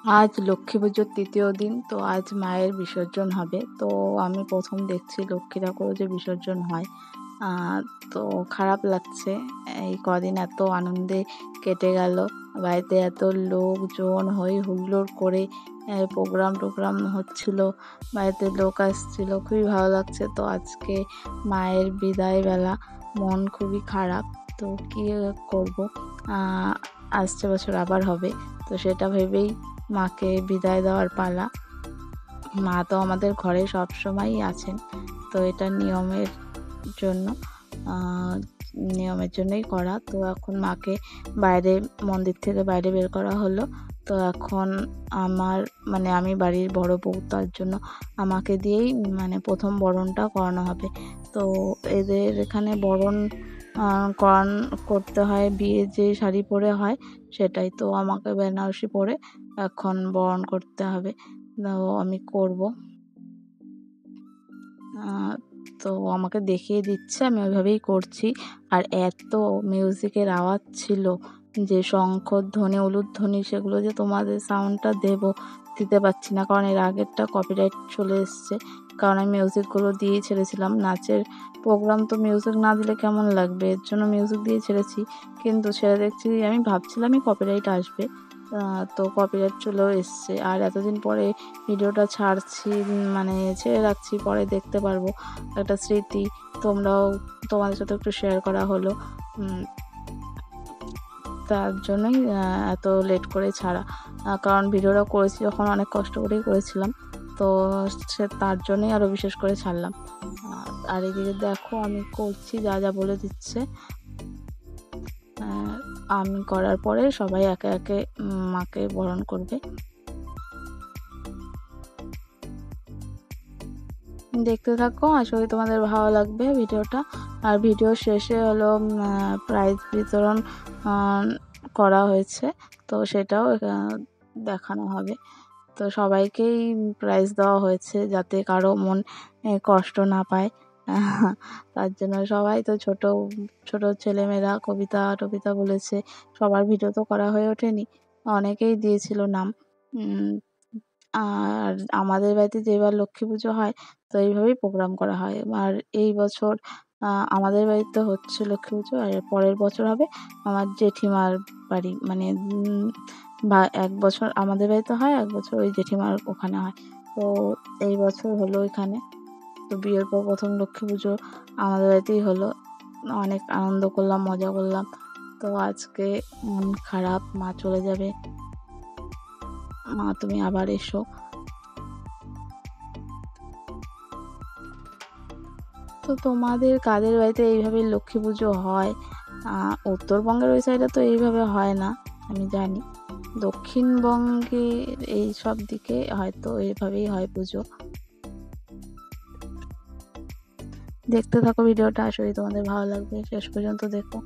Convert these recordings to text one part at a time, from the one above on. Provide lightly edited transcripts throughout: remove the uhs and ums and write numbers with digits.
আজ লক্ষ্মী পুজোর তৃতীয় দিন, তো আজ মায়ের বিসর্জন হবে। তো আমি প্রথম দেখছি লক্ষ্মী ঠাকুরও যে বিসর্জন হয়। তো খারাপ লাগছে, এই কদিন এত আনন্দে কেটে গেল, বাড়িতে এত লোকজন হই হুল্লোড় করে প্রোগ্রাম টোগ্রাম হচ্ছিল, বাড়িতে লোক আসছিল, খুবই ভালো লাগছে। তো আজকে মায়ের বিদায় বেলা, মন খুবই খারাপ। তো কী করব, আসছে বছর আবার হবে, তো সেটা ভেবেই মাকে বিদায় দেওয়ার পালা। মা তো আমাদের ঘরে সবসময়ই আছেন, তো এটা জন্য নিয়মের জন্যই করা। তো এখন মাকে বাইরে, মন্দির থেকে বাইরে বের করা হলো। তো এখন আমি বাড়ির বড় বউ, তার জন্য আমাকে দিয়েই প্রথম বরণটা করানো হবে। তো এদের এখানে বরণ করতে হয়, বিয়ে যে শাড়ি পরে হয় সেটাই। তো আমাকে বেনারসি পরে এখন বরণ করতে হবে, তো আমি করব। তো আমাকে দেখিয়ে দিচ্ছে, আমি ওইভাবেই করছি। আর এত মিউজিকের আওয়াজ ছিল, যে শঙ্খধ্বনি উলুধ্বনি, সেগুলো যে তোমাদের সাউন্ডটা দিতে পারছি না, কারণ এর আগেরটা কপিরাইট চলে এসছে। কারণ আমি মিউজিকগুলো দিয়েই ছেড়েছিলাম। নাচের প্রোগ্রাম তো মিউজিক না দিলে কেমন লাগবে, এর জন্য মিউজিক দিয়ে ছেড়েছি। কিন্তু ছেড়ে দেখছি, আমি ভাবছিলামই কপিরাইট আসবে, তো কপিরাইট চলেও এসছে। আর এতদিন পরে ভিডিওটা ছাড়ছি, ছেড়ে রাখছি, পরে দেখতে পারবো, একটা স্মৃতি। তোমাদের সাথে একটু শেয়ার করা হলো, তার জন্যই এত লেট করে ছাড়া। কারণ ভিডিওটা করেছি যখন অনেক কষ্ট করেই করেছিলাম, তো তার জন্যই আরও বিশেষ করে ছাড়লাম। আর এদিকে দেখো আমি করছি, যা যা বলে দিচ্ছে। আমি করার পরে সবাই একে একে মাকে বরণ করবে। দেখতে থাকো, আশা করি তোমাদের ভালো লাগবে ভিডিওটা। আর ভিডিও শেষে হলো প্রাইজ বিতরণ করা হয়েছে, তো সেটাও দেখানো হবে। তো সবাইকেই প্রাইজ দেওয়া হয়েছে, যাতে কারো মন কষ্ট না পায়। তার জন্য সবাই তো ছোট ছোট ছেলেমেয়েরা কবিতা টবিতা বলেছে। সবার ভিডিও তো করা হয়ে ওঠেনি, অনেকেই দিয়েছিল নাম। আর আমাদের বাড়িতে যেবার লক্ষ্মী পুজো হয়, তো এইভাবেই প্রোগ্রাম করা হয়। আর এই বছর আমাদের বাড়িতে হচ্ছে লক্ষ্মী পুজো, আর পরের বছর হবে আমার জেঠিমার বাড়ি, বা এক বছর আমাদের বাড়িতে হয়, এক বছর ওই জেঠিমার ওখানে হয়। তো এই বছর হলো এখানে। তো বিয়ের পর প্রথম লক্ষ্মী পুজো আমাদের বাড়িতেই হলো, অনেক আনন্দ করলাম, মজা করলাম। তো আজকে মন খারাপ, মা চলে যাবে। মা তুমি আবার এসো। তো তোমাদের কাদের বাড়িতে এইভাবে লক্ষ্মী পুজো হয়? উত্তরবঙ্গের ওই সাইডে তো এইভাবে হয় না, আমি জানি। দক্ষিণবঙ্গে এই সব দিকে হয়তো এইভাবেই হয় পুজো। দেখতে থাকো ভিডিওটা, আশা করি তোমাদের ভালো লাগবে, শেষ পর্যন্ত দেখো।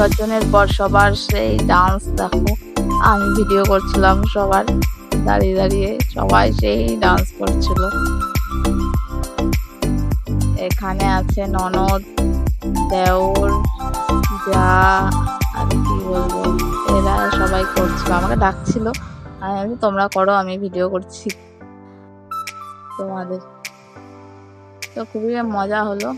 বিসর্জনের পর সবার সেই ডান্স দেখো, আমি ভিডিও করছিলাম সবার দাঁড়িয়ে দাঁড়িয়ে, সবাই সেই ডান্স করছিল। এখানে আছে ননদ, দেওর, যা আর কি বলবো, এরা সবাই করছিল, আমাকে ডাকছিল, আমি তোমরা করো, আমি ভিডিও করছি তোমাদের। তো খুবই মজা হলো।